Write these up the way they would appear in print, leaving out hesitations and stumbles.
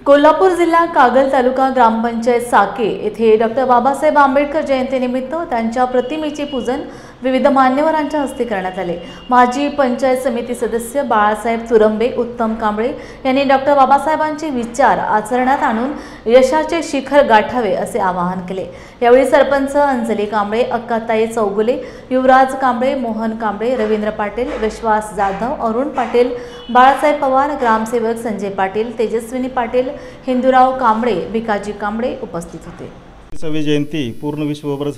कोल्हापूर जिल्हा कागल तालुका ग्रामपंचायत साके येथे डॉक्टर बाबासाहेब आंबेडकर जयंतीनिमित्त त्यांच्या प्रतिमेचे पूजन विविध मान्यवरांच्या हस्ते करण्यात आले। माजी पंचायत समिती सदस्य बाळासाहेब तुरंबे, उत्तम कांबळे यांनी डॉक्टर बाबासाहेबांचे विचार आचरणात आणून यशाचे शिखर गाठावे असे आवाहन केले। यावेळी सरपंच अंजली कांबळे, अक्काताई चौगुले, युवराज कांबळे, मोहन कांबळे, रवींद्र पाटील, विश्वास जाधव, अरुण पाटील, बाळासाहेब पवार, ग्रामसेवक संजय पाटील, तेजस्विनी पाटील, हिंदूराव कांबळे, भिकाजी कांबळे उपस्थित होते। 26 जयंती पूर्ण विश्वभर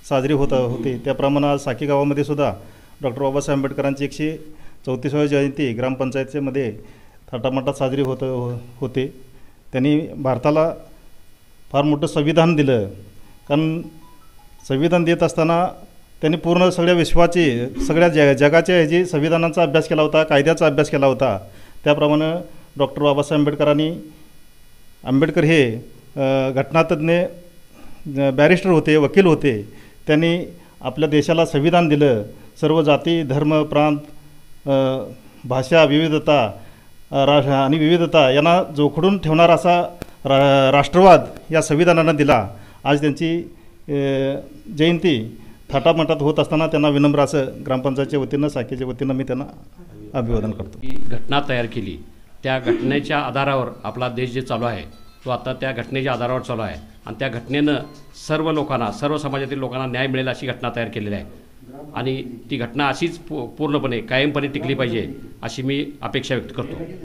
साजरी होते त्याप्रमाणे आज साकी गावामध्ये सुद्धा डॉक्टर बाबासाहेब आंबेडकरांची 134वी जयंती ग्रामपंचायतीमध्ये थाटामाटात साजरी होते। त्यांनी भारताला फार मोठं संविधान दिलं, कारण संविधान देत असताना त्यांनी पूर्ण सगळ्या विश्वाची सगळ्या जगाच्या ह्याची संविधानाचा अभ्यास केला होता, कायद्याचा अभ्यास केला होता। त्याप्रमाणे डॉक्टर बाबासाहेब आंबेडकर हे घटनातज्ञ बॅरिस्टर होते, वकील होते। त्यांनी आपल्या देशाला संविधान दिलं। सर्व जाती, धर्म, प्रांत, भाषा, विविधता आणि विविधता यांना जोखडून ठेवणारा असा राष्ट्रवाद या संविधानानं दिला। आज त्यांची जयंती थाटामाटात होत असताना त्यांना विनम्र असं ग्रामपंचायतच्या वतीनं, साकेच्या वतीनं मी त्यांना अभिवादन करतो। ही घटना तयार केली, त्या घटनेच्या आधारावर आपला देश जे चालू आहे तो आता त्या घटनेच्या आधारावर चालू आहे आणि त्या घटनेनं सर्व लोकांना, सर्व समाजातील लोकांना न्याय मिळेल अशी घटना तयार केलेली आहे आणि ती घटना अशीच पूर्णपणे कायमपणे टिकली पाहिजे अशी मी अपेक्षा व्यक्त करतो।